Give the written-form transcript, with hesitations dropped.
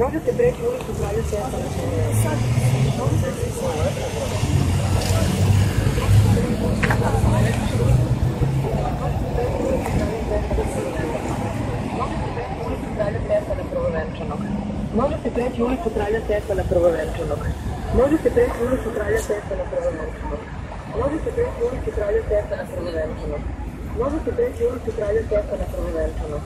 Možete preći ulicu Kralja Stefana Prvovenčanog. Možete preći ulicu Kralja Stefana Prvovenčanog. Možete preći ulicu Kralja Stefana Prvovenčanog. Možete preći ulicu Kralja Stefana Prvovenčanog. Možete preći ulicu Kralja Stefana Prvovenčanog.